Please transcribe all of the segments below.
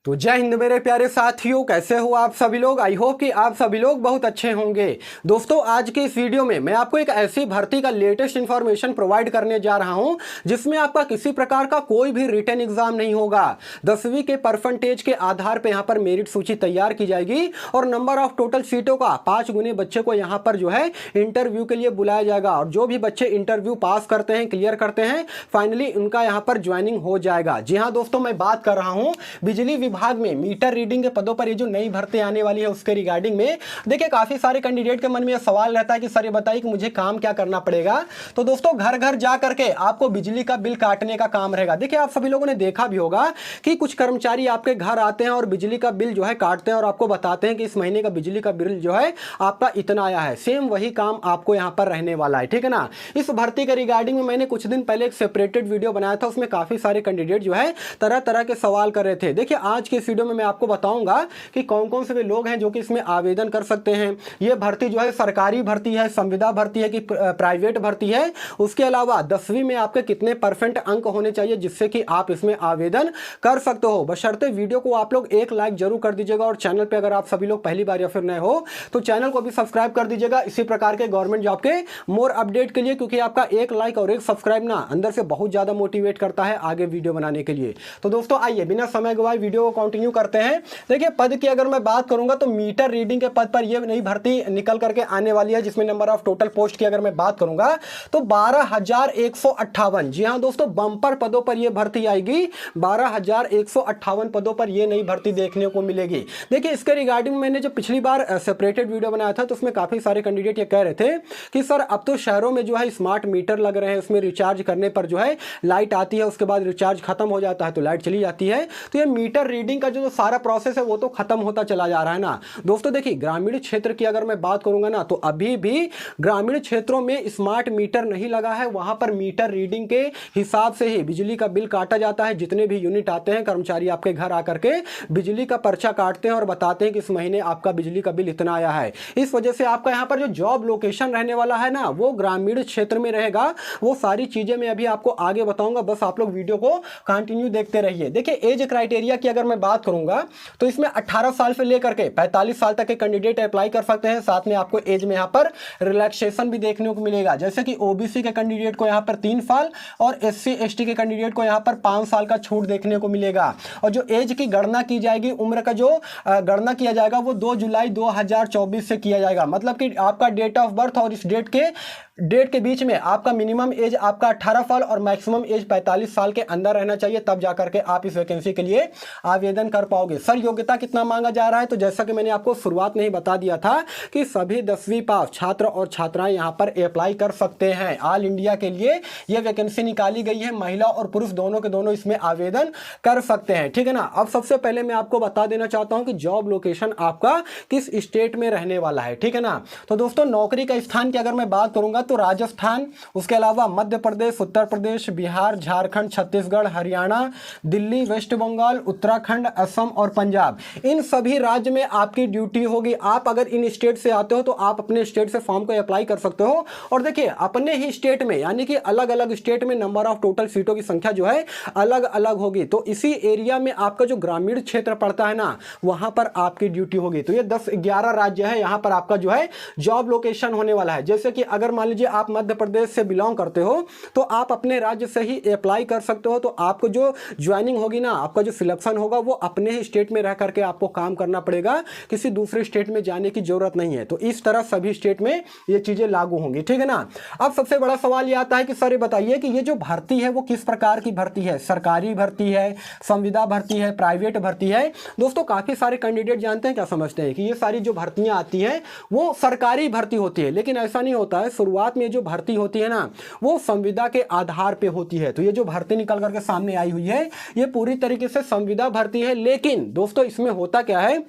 तो जय हिंद मेरे प्यारे साथियों, कैसे हो आप सभी लोग। आई होप कि आप सभी लोग बहुत अच्छे होंगे। दोस्तों, आज के इस वीडियो में मैं आपको एक ऐसी भर्ती का लेटेस्ट इंफॉर्मेशन प्रोवाइड करने जा रहा हूं जिसमें आपका किसी प्रकार का कोई भी रिटन एग्जाम नहीं होगा। 10वीं के परसेंटेज के आधार पर यहां पर मेरिट सूची तैयार की जाएगी और नंबर ऑफ टोटल सीटों का 5 गुने बच्चे को यहां पर जो है इंटरव्यू के लिए बुलाया जाएगा और जो भी बच्चे इंटरव्यू पास करते हैं, क्लियर करते हैं, फाइनली उनका यहां पर ज्वाइनिंग हो जाएगा। जी हाँ दोस्तों, मैं बात कर रहा हूं बिजली विभाग में मीटर रीडिंग के पदों पर ये जो नई भर्ती आने वाली है उसके रिगार्डिंग में। देखिए, काफी सारे कैंडिडेट के मन में यह सवाल रहता है कि सर ये बताइए कि मुझे काम क्या करना पड़ेगा। तो दोस्तों, घर घर जा करके आपको बिजली का बिल काटने का काम रहेगा। देखिए, आप सभी लोगों ने देखा भी होगा कि कुछ कर्मचारी आपके घर आते हैं और बिजली का बिल जो है काटते हैं और आपको बताते हैं कि इस महीने का बिजली का बिल जो है आपका इतना आया है। सेम वही काम आपको यहां पर रहने वाला है, ठीक है ना। इस भर्ती के रिगार्डिंग में मैंने कुछ दिन पहले एक सेपरेटेड वीडियो बनाया था, उसमें काफी सारे कैंडिडेट जो है तरह तरह के सवाल कर रहे थे। देखिए, आज के इस वीडियो में मैं आपको बताऊंगा कि कौन कौन से वे लोग हैं जो कि इसमें आवेदन कर सकते हैं। ये भर्ती जो है सरकारी भर्ती है, संविदा भर्ती है कि प्राइवेट भर्ती है। उसके अलावा 10वीं में आपके कितने परसेंट अंक होने चाहिए जिससे कि आप इसमें आवेदन कर सकते हो। बशर्ते वीडियो को आप लोग एक लाइक जरूर कर दीजिएगा और चैनल पे अगर आप सभी लोग पहली बार या फिर नए हो तो चैनल को भी सब्सक्राइब कर दीजिएगा इसी प्रकार के गवर्नमेंट जॉब के मोर अपडेट के लिए, क्योंकि आपका एक लाइक और एक सब्सक्राइब ना अंदर से बहुत ज्यादा मोटिवेट करता है आगे वीडियो बनाने के लिए। तो दोस्तों, आइए बिना समय गवाए वीडियो को कंटिन्यू करते हैं। देखिए, पद की अगर मैं बात करूंगा तो मीटर रीडिंग के पद पर यह नई भर्ती निकल करके आने वाली है, जिसमें नंबर ऑफ टोटल पोस्ट की अगर मैं बात करूंगा तो 12,158। जी हां दोस्तों, बंपर पदों पर यह भर्ती आएगी। 12,158 पदों पर यह नई भर्ती देखने को मिलेगी। देखिए, इसके रिगार्डिंग मैंने जो पिछली बार सेपरेटेड वीडियो बनाया था तो उसमें काफी सारे कैंडिडेट ये कह रहे थे कि सर अब तो शहरों में जो है स्मार्ट मीटर लग रहे हैं, उसमें रिचार्ज करने पर जो है लाइट आती है, उसके बाद रिचार्ज खत्म हो जाता है तो लाइट चली जाती है। तो ये मीटर रीडिंग का जो सारा प्रोसेस है वो तो खत्म होता चला जा रहा है ना। दोस्तों देखिए, ग्रामीण क्षेत्र की अगर मैं बात करूंगा ना तो अभी भी ग्रामीण क्षेत्रों में स्मार्ट मीटर नहीं लगा है। वहां पर मीटर रीडिंग के हिसाब से ही बिजली का बिल काटा जाता है। जितने भी यूनिट आते हैं, कर्मचारी आपके घर आकर के बिजली का पर्चा काटते हैं और बताते हैं कि इस महीने आपका बिजली का बिल इतना आया है। इस वजह से आपका यहाँ पर जो जॉब लोकेशन रहने वाला है ना वो ग्रामीण क्षेत्र में रहेगा। वो सारी चीजें मैं अभी आपको आगे बताऊंगा, बस आप लोग वीडियो को कंटिन्यू देखते रहिए। देखिए, एज क्राइटेरिया की अगर मैं बात करूंगा तो इसमें 18 साल से लेकर के 45 साल तक के कैंडिडेट अप्लाई कर सकते हैं। साथ में आपको एज में यहाँ पर रिलैक्सेशन भी देखने को मिलेगा, जैसे कि ओबीसी के कैंडिडेट को यहाँ पर 3 साल और एससी एसटी के कैंडिडेट को यहाँ पर 5 साल का छूट देखने को मिलेगा। और जो एज की गणना की जाएगी, उम्र का जो गणना किया जाएगा वो 2 जुलाई 2024 से किया जाएगा। मतलब कि आपका डेट ऑफ बर्थ और इस डेट के बीच में आपका मिनिमम एज आपका 18 साल और मैक्सिमम एज 45 साल के अंदर रहना चाहिए, तब जाकर के आप इस वैकेंसी के लिए आवेदन कर पाओगे। सर, योग्यता कितना मांगा जा रहा है? तो जैसा कि मैंने आपको शुरुआत में ही बता दिया था कि सभी 10वीं पास छात्र और छात्राएं यहां पर अप्लाई कर सकते हैं। ऑल इंडिया के लिए यह वैकेंसी निकाली गई है, महिला और पुरुष दोनों के दोनों इसमें आवेदन कर सकते हैं, ठीक है ना। अब सबसे पहले मैं आपको बता देना चाहता हूं कि जॉब लोकेशन आपका किस स्टेट में रहने वाला है, ठीक है ना। तो दोस्तों, नौकरी का स्थान की अगर मैं बात करूंगा तो राजस्थान, उसके अलावा मध्य प्रदेश, उत्तर प्रदेश, बिहार, झारखंड, छत्तीसगढ़, हरियाणा, दिल्ली, वेस्ट बंगाल, उत्तराखंड, असम और पंजाब, इन सभी राज्य में आपकी ड्यूटी होगी। आप अगर इन स्टेट से आते हो तो आप अपने स्टेट से फॉर्म को अप्लाई कर सकते हो। और देखिए, अपने ही स्टेट में यानी कि अलग अलग स्टेट में नंबर ऑफ टोटल सीटों की संख्या जो है अलग अलग होगी। तो इसी एरिया में आपका जो ग्रामीण क्षेत्र पड़ता है ना वहां पर आपकी ड्यूटी होगी। तो ये 10-11 राज्य है, यहां पर आपका जो है जॉब लोकेशन होने वाला है। जैसे कि अगर मान लीजिए आप मध्य प्रदेश से बिलोंग करते हो तो आप अपने राज्य से ही अप्लाई कर सकते हो। तो आपको जो ज्वाइनिंग होगी ना, आपका जो सिलेक्शन होगा वो अपने ही स्टेट में रह करके आपको काम करना पड़ेगा, किसी दूसरे स्टेट में जाने की जरूरत नहीं है। तो इस तरह सभी स्टेट में ये चीजें लागू होंगी, ठीक है ना। अब सबसे बड़ा सवाल ये आता है कि सर ये बताइए कि ये जो भर्ती है वो किस प्रकार की भर्ती है? सरकारी भर्ती है, संविदा भर्ती है, प्राइवेट भर्ती है? दोस्तों, काफी सारे कैंडिडेट जानते हैं, क्या समझते हैं कि ये सारी जो भर्तियां आती हैं वो सरकारी भर्ती होती है, लेकिन ऐसा नहीं होता है। शुरुआत में जो भर्ती होती है ना वो संविदा के आधार पे होती है। तो ये जो भर्ती निकल करके सामने आई हुई है ये पूरी तरीके से संविदा भर्ती है। लेकिन दोस्तों, इसमें होता क्या है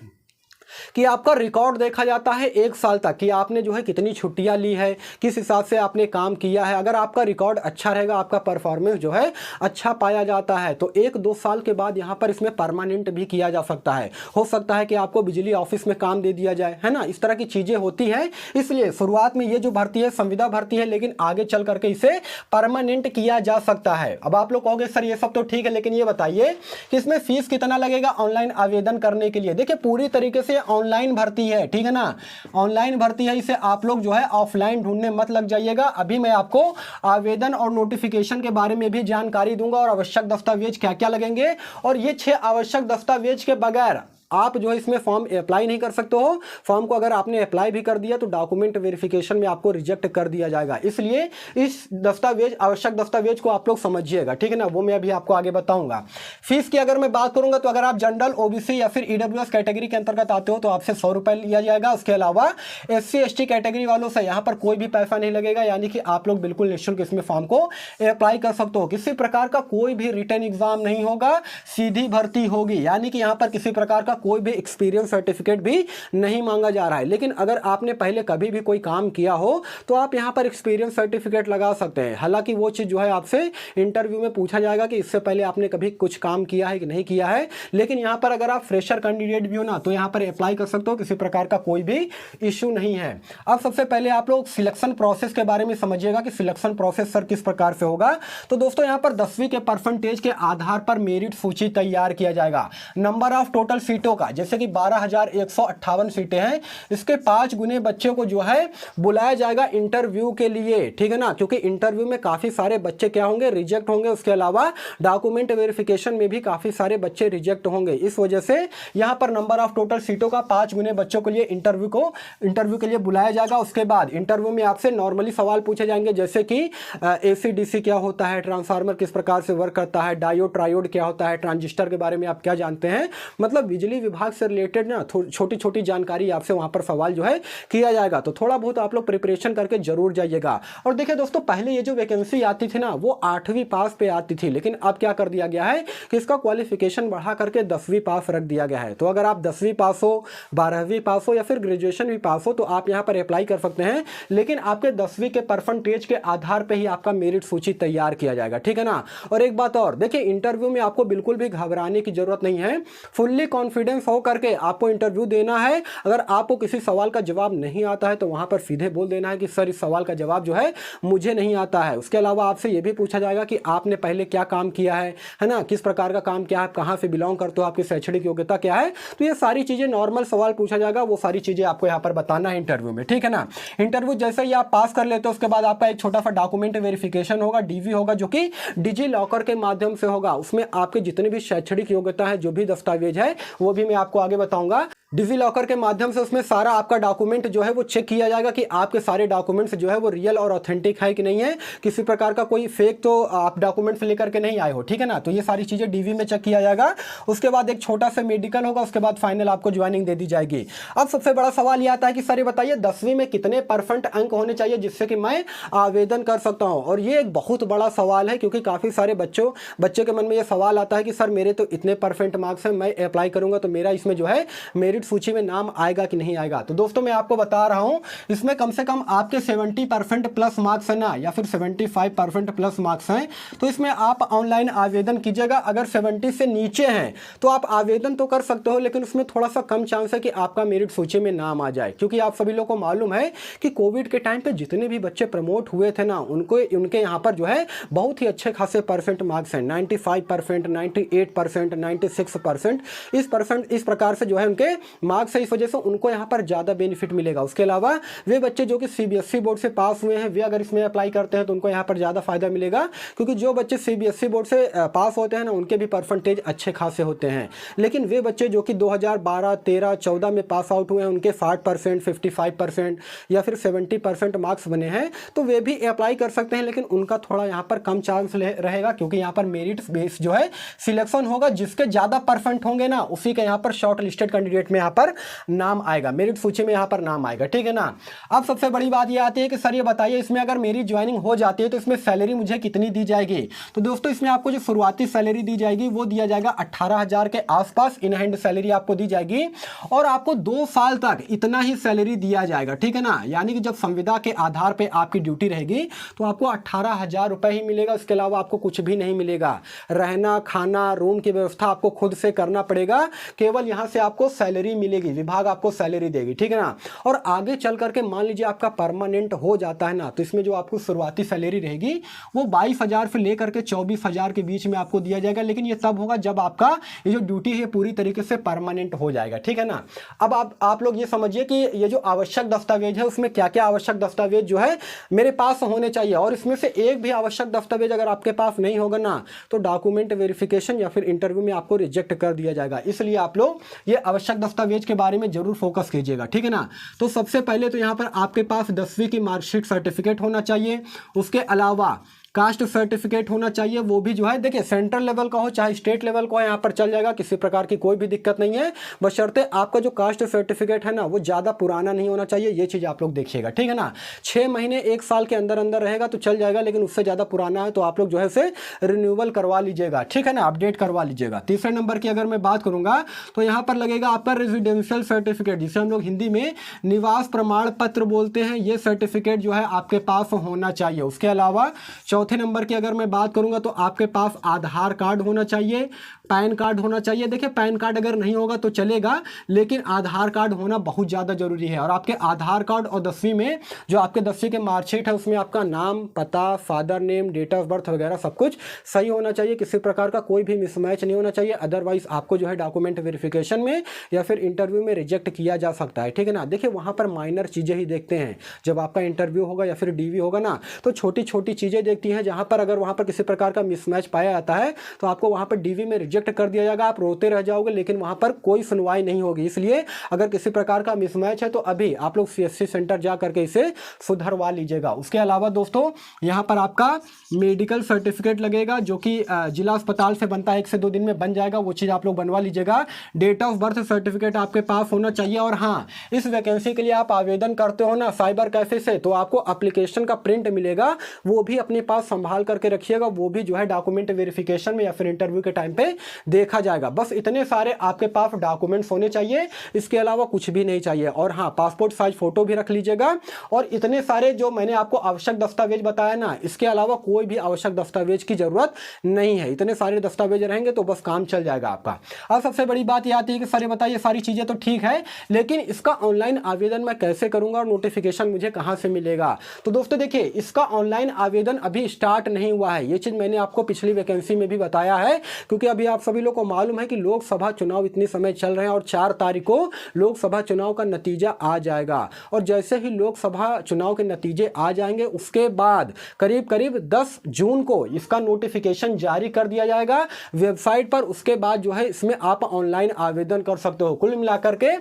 कि आपका रिकॉर्ड देखा जाता है 1 साल तक कि आपने जो है कितनी छुट्टियां ली है, किस हिसाब से आपने काम किया है। अगर आपका रिकॉर्ड अच्छा रहेगा, आपका परफॉर्मेंस जो है अच्छा पाया जाता है, तो 1-2 साल के बाद यहाँ पर इसमें परमानेंट भी किया जा सकता है। हो सकता है कि आपको बिजली ऑफिस में काम दे दिया जाए, है ना, इस तरह की चीज़ें होती हैं। इसलिए शुरुआत में ये जो भर्ती है संविदा भर्ती है, लेकिन आगे चल करके इसे परमानेंट किया जा सकता है। अब आप लोग कहोगे सर ये सब तो ठीक है, लेकिन ये बताइए कि इसमें फीस कितना लगेगा ऑनलाइन आवेदन करने के लिए। देखिए पूरी तरीके से ऑनलाइन भर्ती है, ठीक है ना, ऑनलाइन भर्ती है, इसे आप लोग जो है ऑफलाइन ढूंढने मत लग जाइएगा। अभी मैं आपको आवेदन और नोटिफिकेशन के बारे में भी जानकारी दूंगा और आवश्यक दस्तावेज क्या क्या लगेंगे, और ये 6 आवश्यक दस्तावेज के बगैर आप जो है इसमें फॉर्म अप्लाई नहीं कर सकते हो। फॉर्म को अगर आपने अप्लाई भी कर दिया तो डॉक्यूमेंट वेरिफिकेशन में आपको रिजेक्ट कर दिया जाएगा। इसलिए इस दस्तावेज, आवश्यक दस्तावेज को आप लोग समझिएगा, ठीक है ना, वो मैं अभी आपको आगे बताऊंगा। फीस की अगर मैं बात करूंगा तो अगर आप जनरल, ओबीसी या फिर ईडब्ल्यूएस कैटेगरी के अंतर्गत आते हो तो आपसे 100 रुपये लिया जाएगा। उसके अलावा SC ST कैटेगरी वालों से यहाँ पर कोई भी पैसा नहीं लगेगा, यानी कि आप लोग बिल्कुल निःशुल्क इसमें फॉर्म को अप्लाई कर सकते हो। किसी प्रकार का कोई भी रिटर्न एग्जाम नहीं होगा, सीधी भर्ती होगी, यानी कि यहाँ पर किसी प्रकार का कोई भी एक्सपीरियंस सर्टिफिकेट भी नहीं मांगा जा रहा है। लेकिन अगर आपने पहले कभी भी कोई काम किया हो तो आप यहाँ पर एक्सपीरियंस सर्टिफिकेट लगा सकते हैं। हालांकि वो चीज़ जो है आपसे इंटरव्यू में पूछा जाएगा कि इससे पहले आपने कभी कुछ काम किया है कि नहीं किया है। लेकिन यहाँ पर अगर आप फ्रेशर कैंडिडेट भी हो ना तो यहाँ पर अप्लाई कर सकते हो, किसी प्रकार का कोई भी इश्यू नहीं है। अब सबसे पहले आप लोग सिलेक्शन प्रोसेस के बारे में समझिएगा कि सिलेक्शन प्रोसेस सर किस प्रकार से होगा। तो दोस्तों यहाँ पर 10वीं के परसेंटेज के आधार पर मेरिट सूची तैयार किया जाएगा। नंबर ऑफ टोटल सीटों का, जैसे कि 12,158 सीटें हैं, इसके 5 गुने बच्चों को जो है बुलाया जाएगा इंटरव्यू के लिए, ठीक है ना, क्योंकि इंटरव्यू में काफी सारे बच्चे क्या होंगे, रिजेक्ट होंगे। उसके अलावा डॉक्यूमेंट वेरिफिकेशन में भी काफी सारे बच्चे रिजेक्ट होंगे। इस वजह से यहां पर नंबर ऑफ टोटल सीटों का 5 गुने बच्चों के लिए इंटरव्यू के लिए बुलाया जाएगा। उसके बाद इंटरव्यू में आपसे नॉर्मली सवाल पूछे जाएंगे, जैसे कि AC/DC क्या होता है, ट्रांसफार्मर किस प्रकार से वर्क करता है, डायोड ट्रायोड क्या होता है, ट्रांजिस्टर के बारे में आप क्या जानते हैं, मतलब बिजली विभाग से रिलेटेड ना छोटी छोटी जानकारी आपसे वहां पर सवाल जो है किया जाएगा। तो थोड़ा बहुत आप लोग प्रिपरेशन करके जरूर जाइएगा। और देखिए दोस्तों, पहले ये जो वैकेंसी आती थी ना वो 8वीं पास पे आती थी, लेकिन अब क्या कर दिया गया है कि इसका क्वालिफिकेशन बढ़ा करके 10वीं पास रख दिया गया है। तो अगर आप 10वीं पास हो, 12वीं पास हो या फिर ग्रेजुएशन भी पास हो तो आप यहाँ पर अप्लाई कर सकते हैं, लेकिन आपके 10वीं के परसेंटेज के आधार पर ही आपका मेरिट सूची तैयार किया जाएगा, ठीक है ना। और एक बात और, देखिए इंटरव्यू में आपको बिल्कुल भी घबराने की जरूरत नहीं है। फुल्ली कॉन्फिडेंस हो करके आपको इंटरव्यू देना है। अगर आपको किसी सवाल का जवाब नहीं आता है तो वहां पर सीधे बोल देना है कि सर इस सवाल का जवाब जो है मुझे नहीं आता है। उसके अलावा आपसे यह भी पूछा जाएगा कि आपने पहले क्या काम किया है ना, किस प्रकार का काम किया है, आप कहां से बिलोंग करते हो, आपकी शैक्षणिक योग्यता क्या है। तो ये सारी चीजें नॉर्मल सवाल पूछा जाएगा, वो सारी चीजें आपको यहाँ पर बताना है इंटरव्यू में, ठीक है ना। इंटरव्यू जैसे ही आप पास कर लेते हो उसके बाद आपका एक छोटा सा डॉक्यूमेंट वेरिफिकेशन होगा, DV होगा, जो कि डिजी लॉकर के माध्यम से होगा। उसमें आपके जितने भी शैक्षणिक योग्यता है, जो भी दस्तावेज है, वो भी मैं आपको आगे बताऊंगा। डिजी लॉकर के माध्यम से उसमें सारा आपका डॉक्यूमेंट जो है वो चेक किया जाएगा कि आपके सारे डॉक्यूमेंट्स जो है वो रियल और ऑथेंटिक है कि नहीं है, किसी प्रकार का कोई फेक तो आप डॉक्यूमेंट्स लेकर के नहीं आए हो, ठीक है ना। तो ये सारी चीजें DV में चेक किया जाएगा। उसके बाद एक छोटा सा मेडिकल होगा, उसके बाद फाइनल आपको ज्वाइनिंग दे दी जाएगी। अब सबसे बड़ा सवाल ये आता है कि सर ये बताइए 10वीं में कितने % अंक होने चाहिए जिससे कि मैं आवेदन कर सकता हूँ। और ये एक बहुत बड़ा सवाल है, क्योंकि काफी सारे बच्चे के मन में ये सवाल आता है कि सर मेरे तो इतने % मार्क्स हैं, मैं अप्लाई करूंगा तो मेरा इसमें जो है मेरिट सूची में नाम आएगा कि नहीं आएगा। तो दोस्तों मैं आपको बता रहा हूं, इसमें कम से कम आपके 70% प्लस मार्क्स है ना, या फिर 75% प्लस मार्क्स हैं, तो इसमें आप ऑनलाइन आवेदन कीजिएगा। अगर 70 से नीचे हैं तो आप आवेदन तो कर सकते हो, लेकिन उसमें थोड़ा सा कम चांस है कि आपका मेरिट सूची में नाम आ जाए, क्योंकि आप सभी लोगों को मालूम है कि कोविड के टाइम पे जितने भी बच्चे प्रमोट हुए थे ना, उनके यहाँ पर जो है बहुत ही अच्छे खासे % मार्क्स हैं, 95%, 98%, 96%, इस प्रकार से जो है उनके मार्क्स है। इस वजह से उनको यहाँ पर ज़्यादा बेनिफिट मिलेगा। उसके अलावा वे बच्चे जो कि CBSE बोर्ड से पास हुए हैं, वे अगर इसमें अप्लाई करते हैं तो उनको यहाँ पर ज़्यादा फायदा मिलेगा, क्योंकि जो बच्चे CBSE बोर्ड से पास होते हैं ना उनके भी % अच्छे खासे होते हैं। लेकिन वे बच्चे जो कि 2012, 13, 14 में पास आउट हुए हैं, उनके 60%, 55% या फिर 70% मार्क्स बने हैं, तो वे भी अप्लाई कर सकते हैं, लेकिन उनका थोड़ा यहाँ पर कम चांस रहेगा, क्योंकि यहाँ पर मेरिट बेस जो है सिलेक्शन होगा, जिसके ज़्यादा % होंगे ना उसी के यहाँ पर शॉर्ट लिस्टेड कैंडिडेट में यहाँ पर नाम आएगा, मेरिट सूची में यहाँ पर नाम आएगा, ठीक है ना। अब सबसे बड़ी बात ये आती है कि सर ये बताइए इसमें अगर मेरी ज्वाइनिंग हो जाती है तो इसमें सैलरी मुझे कितनी दी जाएगी। तो दोस्तों इसमें आपको जो शुरुआती सैलरी दी जाएगी वो दिया जाएगा 18,000 के आसपास इन हैंड सैलरी आपको दी जाएगी, और आपको 2 साल तक इतना ही सैलरी दिया जाएगा, ठीक है ना। यानी कि जब संविदा के आधार पर आपकी ड्यूटी रहेगी तो आपको 18,000 रुपये ही मिलेगा, उसके अलावा आपको कुछ भी नहीं मिलेगा। रहना खाना रूम की व्यवस्था आपको खुद से करना पड़ेगा, केवल यहाँ से आपको सैलरी मिलेगी, विभाग आपको सैलरी देगी, ठीक है ना। और आगे चल करके मान लीजिए आपका परमानेंट हो जाता है ना, तो इसमें जो आपको शुरुआती सैलरी रहेगी वो 22,000 से लेकर के 24,000 के बीच में आपको दिया जाएगा, लेकिन ये तब होगा जब आपका ये जो ड्यूटी है पूरी तरीके से परमानेंट हो जाएगा, ठीक है ना। अब आप लोग ये समझिए कि ये जो आवश्यक दस्तावेज है उसमें क्या क्या आवश्यक दस्तावेज जो है मेरे पास होने चाहिए, और इसमें से एक भी आवश्यक दस्तावेज अगर आपके पास नहीं होगा ना तो डॉक्यूमेंट वेरिफिकेशन या फिर इंटरव्यू में आपको रिजेक्ट कर दिया जाएगा। इसलिए आप लोग ये आवश्यक दस्तावेज के बारे में जरूर फोकस कीजिएगा, ठीक है ना। तो सबसे पहले तो यहाँ पर आपके पास 10वीं की मार्कशीट सर्टिफिकेट होना चाहिए, उसके अलावा कास्ट सर्टिफिकेट होना चाहिए, वो भी जो है देखिए सेंट्रल लेवल का हो चाहे स्टेट लेवल का हो यहाँ पर चल जाएगा, किसी प्रकार की कोई भी दिक्कत नहीं है, बशर्ते आपका जो कास्ट सर्टिफिकेट है ना वो ज़्यादा पुराना नहीं होना चाहिए, ये चीज़ आप लोग देखिएगा, ठीक है ना। 6 महीने 1 साल के अंदर अंदर रहेगा तो चल जाएगा, लेकिन उससे ज़्यादा पुराना है तो आप लोग जो है उसे रिन्यूअल करवा लीजिएगा, ठीक है ना, अपडेट करवा लीजिएगा। तीसरे नंबर की अगर मैं बात करूँगा तो यहाँ पर लगेगा आपका रेजिडेंशियल सर्टिफिकेट, जिसे हम लोग हिंदी में निवास प्रमाण पत्र बोलते हैं, ये सर्टिफिकेट जो है आपके पास होना चाहिए। उसके अलावा चौथे नंबर की अगर मैं बात करूंगा तो आपके पास आधार कार्ड होना चाहिए, पैन कार्ड होना चाहिए। देखिए पैन कार्ड अगर नहीं होगा तो चलेगा, लेकिन आधार कार्ड होना बहुत ज़्यादा जरूरी है। और आपके आधार कार्ड और 10वीं में जो आपके 10वीं के मार्कशीट है उसमें आपका नाम पता father name date of birth वगैरह सब कुछ सही होना चाहिए, किसी प्रकार का कोई भी मिसमैच नहीं होना चाहिए, अदरवाइज आपको जो है डॉक्यूमेंट वेरिफिकेशन में या फिर इंटरव्यू में रिजेक्ट किया जा सकता है, ठीक है ना। देखिए वहाँ पर माइनर चीज़ें ही देखते हैं, जब आपका इंटरव्यू होगा या फिर डीवी होगा ना तो छोटी छोटी चीज़ें देखती हैं, जहाँ पर अगर वहाँ पर किसी प्रकार का मिसमैच पाया जाता है तो आपको वहाँ पर डीवी में रिजेक्ट कर दिया जाएगा, आप रोते रह जाओगे, लेकिन वहाँ पर कोई सुनवाई नहीं होगी। इसलिए अगर किसी प्रकार का मिसमैच है तो अभी आप लोग CSC सेंटर जा करके इसे सुधरवा लीजिएगा। उसके अलावा दोस्तों यहाँ पर आपका मेडिकल सर्टिफिकेट लगेगा, जो कि जिला अस्पताल से बनता है, 1 से 2 दिन में बन जाएगा, वो चीज़ आप लोग बनवा लीजिएगा। डेट ऑफ बर्थ सर्टिफिकेट आपके पास होना चाहिए। और हाँ, इस वैकेंसी के लिए आप आवेदन करते हो ना साइबर कैफे से, तो आपको एप्लीकेशन का प्रिंट मिलेगा, वो भी अपने पास संभाल करके रखिएगा, वो भी जो है डॉक्यूमेंट वेरिफिकेशन में या फिर इंटरव्यू के टाइम पे देखा जाएगा। बस इतने सारे आपके पास डॉक्यूमेंट्स होने चाहिए, इसके अलावा कुछ भी नहीं चाहिए। और हाँ, पासपोर्ट साइज फोटो भी रख लीजिएगा। और इतने सारे जो मैंने आपको आवश्यक दस्तावेज बताया ना, इसके अलावा कोई भी आवश्यक दस्तावेज की जरूरत नहीं है, इतने सारे दस्तावेज रहेंगे तो बस काम चल जाएगा आपका। अब सबसे बड़ी बात यह आती है कि सर बताइए सारी चीजें तो ठीक है, लेकिन इसका ऑनलाइन आवेदन मैं कैसे करूंगा और नोटिफिकेशन मुझे कहां से मिलेगा। तो दोस्तों देखिए, इसका ऑनलाइन आवेदन अभी स्टार्ट नहीं हुआ है, ये चीज मैंने आपको पिछली वैकेंसी में भी बताया है, क्योंकि अभी आप सभी लोग को मालूम है कि लोकसभा चुनाव इतनी समय चल रहे हैं और 4 तारीख को लोकसभा चुनाव का नतीजा आ जाएगा। और जैसे ही लोकसभा चुनाव के नतीजे आ जाएंगे उसके बाद करीब करीब 10 जून को इसका नोटिफिकेशन जारी कर दिया जाएगा वेबसाइट पर। उसके बाद जो है इसमें आप ऑनलाइन आवेदन कर सकते हो। कुल मिलाकर के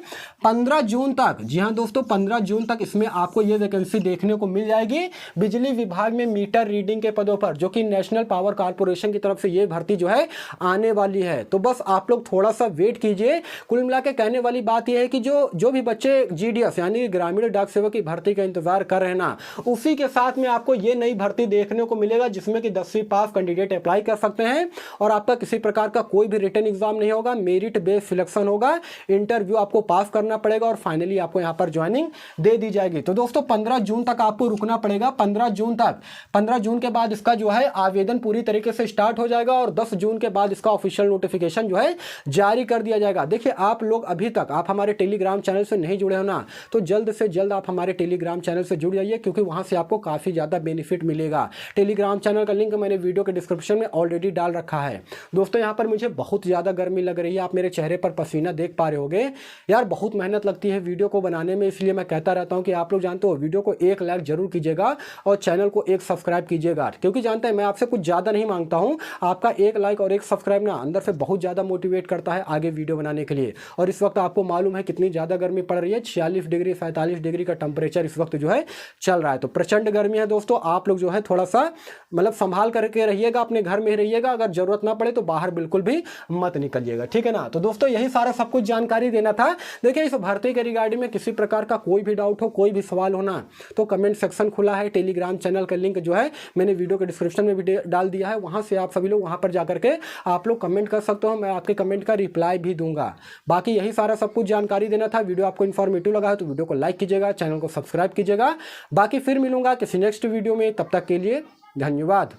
15 जून तक, जी हाँ दोस्तों, 15 जून तक इसमें आपको ये वैकेंसी देखने को मिल जाएगी बिजली विभाग में मीटर रीडिंग के पदों पर, जो कि नेशनल पावर कॉर्पोरेशन की तरफ से ये भर्ती जो है आने वाली है। तो बस आप लोग थोड़ा सा वेट कीजिए। कुल मिला के कहने वाली बात यह है कि जो भी बच्चे GDS यानी ग्रामीण डाक सेवक की भर्ती का इंतजार कर रहे हैं ना, उसी के साथ में आपको ये नई भर्ती देखने को मिलेगा, जिसमें कि 10वीं पास कैंडिडेट अप्लाई कर सकते हैं और आपका किसी प्रकार का कोई भी रिटन एग्जाम नहीं होगा, मेरिट बेस्ड सिलेक्शन होगा, इंटरव्यू आपको पास करना पड़ेगा और फाइनली आपको यहाँ पर ज्वाइनिंग दे दी जाएगी। तो दोस्तों 15 जून तक आपको रुकना पड़ेगा, 15 जून तक। 15 जून के बाद इसका जो है आवेदन पूरी तरीके से स्टार्ट हो जाएगा और 10 जून के बाद इसका ऑफिशियल नोटिफिकेशन जो है जारी कर दिया जाएगा। देखिए, आप लोग अभी तक आप हमारे टेलीग्राम चैनल से नहीं जुड़े हो ना, तो जल्द से जल्द आप हमारे टेलीग्राम चैनल से जुड़ जाइए, क्योंकि वहां से आपको काफी ज्यादा बेनिफिट मिलेगा। टेलीग्राम चैनल का लिंक मैंने वीडियो के डिस्क्रिप्शन में ऑलरेडी डाल रखा है। दोस्तों यहाँ पर मुझे बहुत ज्यादा गर्मी लग रही है, आप मेरे चेहरे पर पसीना देख पा रहे होगे। यार बहुत मेहनत लगती है वीडियो को बनाने में, इसलिए मैं कहता रहता हूँ कि आप लोग जानते हो वीडियो को 1 लाइक जरूर कीजिएगा और चैनल को 1 सब्सक्राइब कीजिएगा। कीजिएगा, क्योंकि जानते हैं मैं आपसे कुछ ज़्यादा नहीं मांगता हूँ। आपका एक लाइक और एक सब्सक्राइब ना अंदर से बहुत ज़्यादा मोटिवेट करता है आगे वीडियो बनाने के लिए। और इस वक्त आपको मालूम है कितनी ज़्यादा गर्मी पड़ रही है, 46 डिग्री 47 डिग्री का टेम्परेचर इस वक्त जो है चल रहा है। तो प्रचंड गर्मी है दोस्तों, आप लोग जो है थोड़ा सा मतलब संभाल करके रहिएगा, अपने घर में ही रहिएगा, अगर जरूरत ना पड़े तो बाहर बिल्कुल भी मत निकलिएगा, ठीक है ना। तो दोस्तों यही सारा सब कुछ जानकारी देना था। देखिए इस भर्ती के रिगार्डिंग में किसी प्रकार का कोई भी डाउट हो, कोई भी सवाल होना तो कमेंट सेक्शन खुला है, टेलीग्राम चैनल का लिंक जो है मैंने वीडियो के डिस्क्रिप्शन में भी डाल दिया है, वहां से आप सभी लोग वहां पर जाकर के आप लोग कमेंट कर सकते हो, मैं आपके कमेंट का रिप्लाई भी दूंगा। बाकी यही सारा सब कुछ जानकारी देना था। वीडियो आपको इन्फॉर्मेटिव लगा है तो वीडियो को लाइक कीजिएगा, चैनल को सब्सक्राइब कीजिएगा। बाकी फिर मिलूंगा किसी नेक्स्ट वीडियो में, तब तक के लिए धन्यवाद।